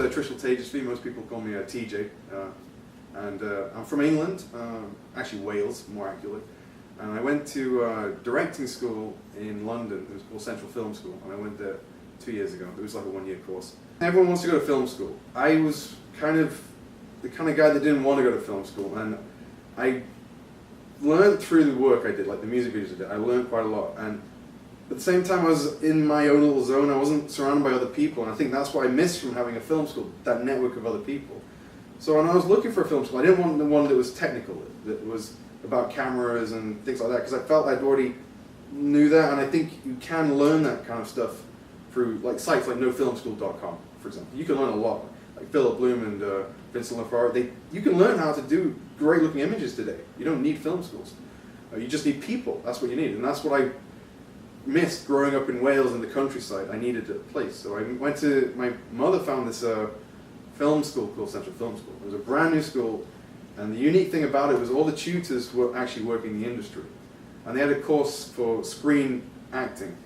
Trishul Thejasvi. Most people call me TJ. And I'm from England, actually Wales, more accurately. And I went to directing school in London. It was called Central Film School, and I went there 2 years ago. It was like a one-year course. Everyone wants to go to film school. I was kind of the kind of guy that didn't want to go to film school, and I learned through the work I did, like the music videos I did. I learned quite a lot, and at the same time I was in my own little zone. I wasn't surrounded by other people, and I think that's what I missed from having a film school, that network of other people. So when I was looking for a film school, I didn't want the one that was technical, that was about cameras and things like that, because I felt I'd already knew that, and I think you can learn that kind of stuff through like sites like nofilmschool.com, for example. You can learn a lot. Like Philip Bloom and Vincent LaFaro, you can learn how to do great looking images today. You don't need film schools. You just need people. That's what you need, and that's what I missed growing up in Wales in the countryside. I needed a place, so I went to, my mother found this film school called Central Film School. It was a brand new school, and the unique thing about it was all the tutors were actually working in the industry, and they had a course for screen acting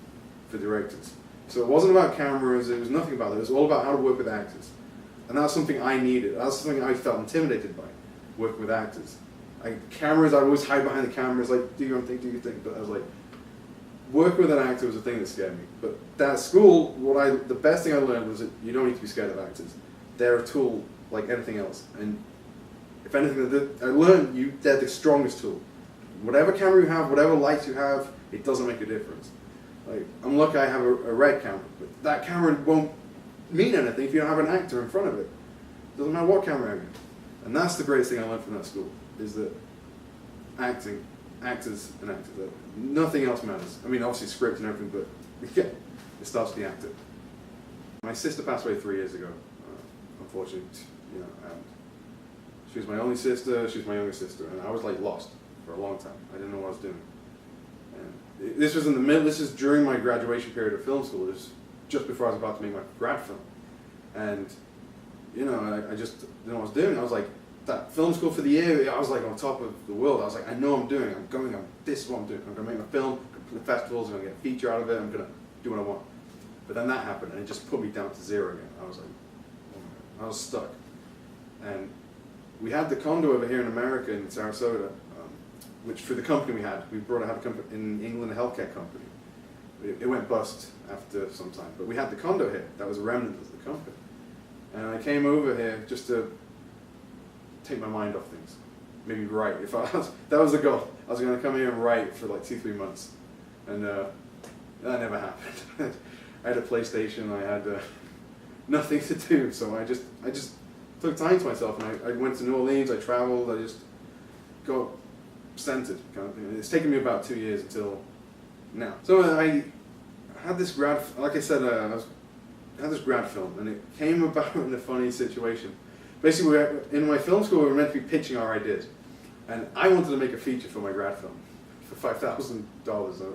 for directors. So it wasn't about cameras, it was nothing about it, it was all about how to work with actors. And that's something I needed, that's something I felt intimidated by, working with actors. Cameras, I'd always hide behind the cameras, like, do your own thing, do your thing, but I was like, working with an actor was the thing that scared me. But that school, the best thing I learned was that you don't need to be scared of actors. They're a tool like anything else. And if anything, I learned they're the strongest tool. Whatever camera you have, whatever lights you have, it doesn't make a difference. Like, I'm lucky I have a red camera, but that camera won't mean anything if you don't have an actor in front of it. It doesn't matter what camera you have. And that's the greatest thing I learned from that school, is that actors and actors, nothing else matters. I mean, obviously script and everything, but yeah, it starts with the actor. My sister passed away 3 years ago, unfortunately. You know, and she was my only sister, she was my younger sister, and I was like lost for a long time. I didn't know what I was doing. And this was in the middle, this is during my graduation period of film school. This was just before I was about to make my grad film. And, you know, I just didn't know what I was doing. I was like, that film school for the year, I was like on top of the world. I was like, I know what I'm doing. This is what I'm doing. I'm going to make my film, I'm going to put the festivals, I'm going to get a feature out of it, I'm going to do what I want. But then that happened, and it just put me down to zero again. I was like, oh my God. I was stuck. And we had the condo over here in America, in Sarasota, which for the company we had a company in England, a healthcare company. It went bust after some time, but we had the condo here. That was a remnant of the company. And I came over here just to take my mind off things, maybe write. That was the goal. I was going to come here and write for like 2-3 months, and that never happened. I had a PlayStation, I had nothing to do, so I just took time to myself, and I went to New Orleans, I traveled, I just got centered kind of thing. It's taken me about 2 years until now. So I had this like I said, I had this grad film, and it came about in a funny situation. Basically, in my film school, we were meant to be pitching our ideas, and I wanted to make a feature for my grad film for $5,000.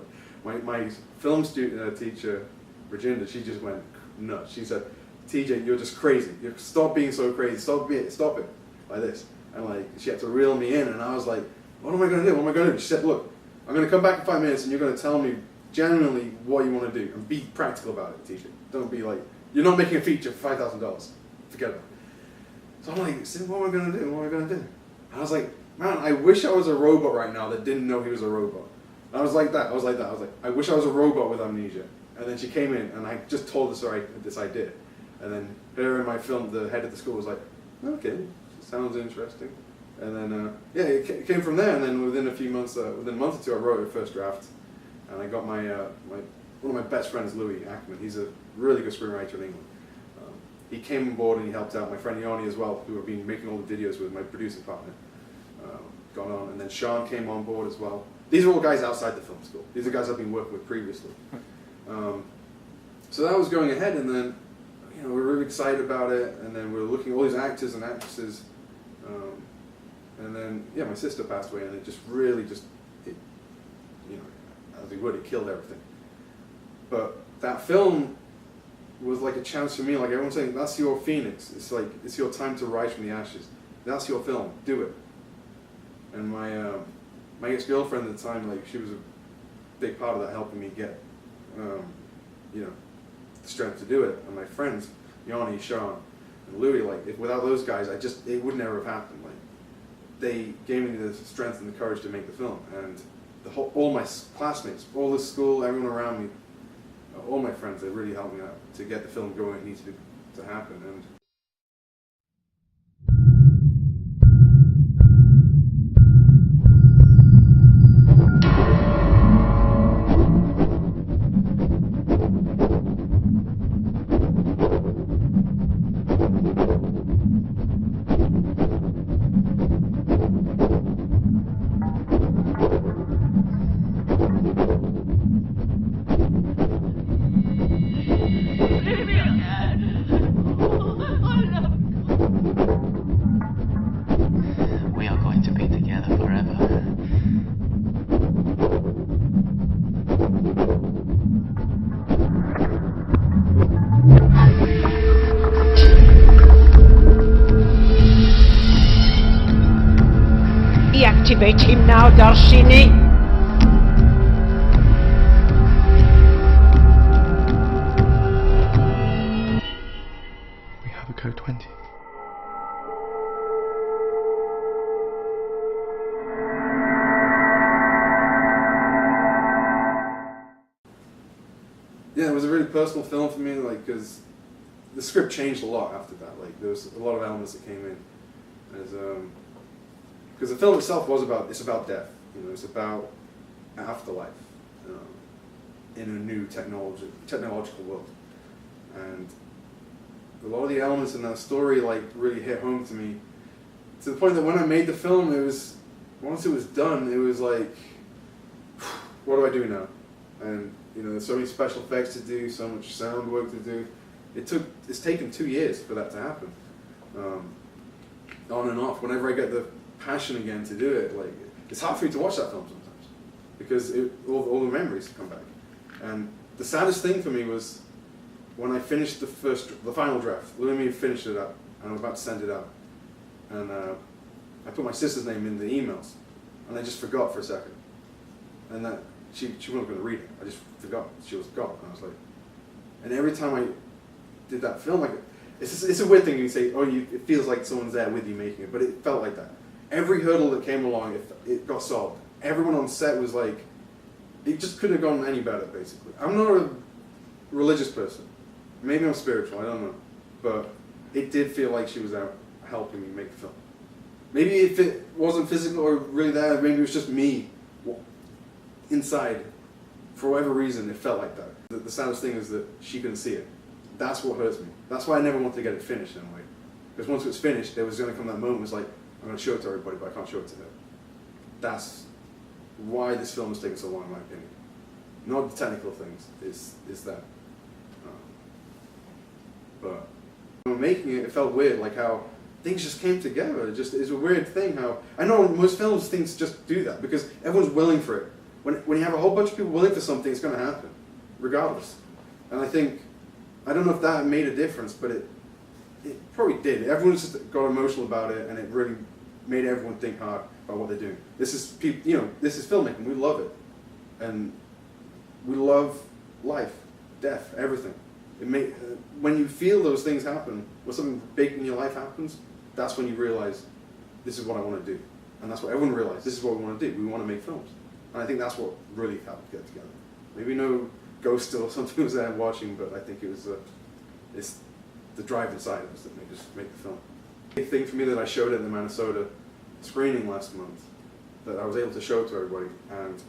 My film teacher, Virginia, she just went nuts. She said, "TJ, you're just crazy. Stop being so crazy. Stop it, like this." And like, she had to reel me in, and I was like, "What am I going to do? What am I going to do?" She said, "Look, I'm going to come back in 5 minutes, and you're going to tell me genuinely what you want to do, and be practical about it, TJ. Don't be like, you're not making a feature for $5,000. Forget about it." So I'm like, what am I going to do? What am I going to do? And I was like, man, I wish I was a robot right now that didn't know he was a robot. And I was like, I wish I was a robot with amnesia. And then she came in, and I just told her this idea. And then her and my film, the head of the school, was like, okay, sounds interesting. And then, yeah, it came from there. And then within a few months, within a month or two, I wrote a first draft. And I got one of my best friends, Louis Ackman. He's a really good screenwriter in England. He came on board and he helped out my friend Yoni as well, who have been making all the videos with my producing partner. Gone on, and then Sean came on board as well. These are all guys outside the film school. These are guys I've been working with previously. So that was going ahead, and then we were really excited about it, and then we were looking at all these actors and actresses, and then my sister passed away, and it just really as it killed everything. But that film was like a chance for me, like everyone's saying, that's your phoenix. It's like, it's your time to rise from the ashes. That's your film, do it. And my ex-girlfriend at the time, like, she was a big part of that, helping me get, the strength to do it. And my friends, Yanni, Sean, and Louis, like, without those guys, it would never have happened. Like, they gave me the strength and the courage to make the film, and all my classmates, all the school, everyone around me, all my friends, they really helped me out to get the film going. It needs to happen. And we are going to be together forever. Deactivate him now, Darshini! We have a code 20. yeah, it was a really personal film for me, like, because the script changed a lot after that. Like, there was a lot of elements that came in, because the film itself it's about death. You know, it's about afterlife in a new technological world, and a lot of the elements in that story like really hit home to me, to the point that when I made the film, once it was done, it was like, what do I do now? And you know, there's so many special effects to do, so much sound work to do. It's taken 2 years for that to happen, on and off. Whenever I get the passion again to do it, like, it's hard for me to watch that film sometimes because all the memories come back. And the saddest thing for me was when I finished the final draft. Louis finished it up, and I was about to send it out, and I put my sister's name in the emails, and I just forgot for a second, and that she wasn't going to read it. I just forgot she was gone, and I was like, and every time I did that film, like, it's a weird thing when you say, oh, it feels like someone's there with you making it, but it felt like that. Every hurdle that came along, it got solved. Everyone on set was like, it just couldn't have gone any better, basically. I'm not a religious person. Maybe I'm spiritual, I don't know. But it did feel like she was out helping me make the film. Maybe if it wasn't physical or really there, maybe it was just me inside. For whatever reason, it felt like that. The saddest thing is that she couldn't see it. That's what hurts me. That's why I never wanted to get it finished in a way. Because once it was finished, there was going to come that moment, it was like, I'm going to show it to everybody, but I can't show it to her. That's why this film has taken so long, in my opinion. Not the technical things, is that. But when making it, it felt weird, like how things just came together. It's a weird thing how, I know in most films things just do that, because everyone's willing for it. When you have a whole bunch of people willing for something, it's going to happen, regardless. And I think, I don't know if that made a difference, but it probably did. Everyone just got emotional about it, and it really made everyone think hard about what they're doing. This is this is filmmaking. We love it, and we love life, death, everything. When you feel those things happen, when something big in your life happens, that's when you realize this is what I want to do, and that's what everyone realized. This is what we want to do. We want to make films, and I think that's what really helped get together. Maybe no ghost or something was there watching, but I think it was it's the drive inside of us that made us make the film. The big thing for me that I showed at the Minnesota screening last month, that I was able to show to everybody, and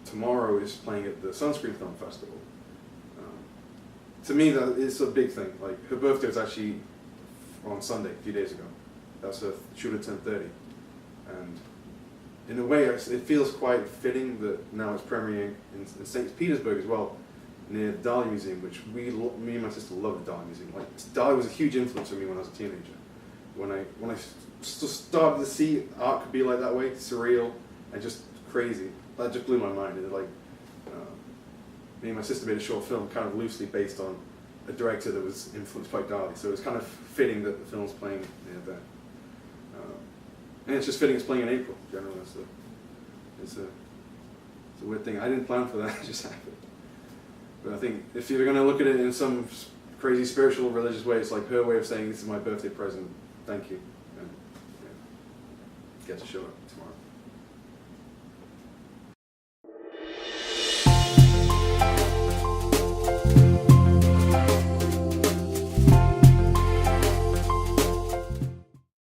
tomorrow is playing at the Sunscreen Film Festival. To me, that is a big thing. Like, her birthday was actually on Sunday, a few days ago. She would have turned 30. And in a way, it feels quite fitting that now it's premiering in St. Petersburg as well, near the Dali Museum, which me and my sister love the Dali Museum. Like, Dali was a huge influence on me when I was a teenager. When I started to see art could be like that way, surreal and just crazy, that just blew my mind. It me and my sister made a short film kind of loosely based on a director that was influenced by Dali, so it's kind of fitting that the film's playing near there. And it's just fitting it's playing in April, generally. It's a weird thing. I didn't plan for that, it just happened. But I think if you're going to look at it in some crazy spiritual religious way. It's like her way of saying this is my birthday present. Thank you. And, yeah, get to show up tomorrow.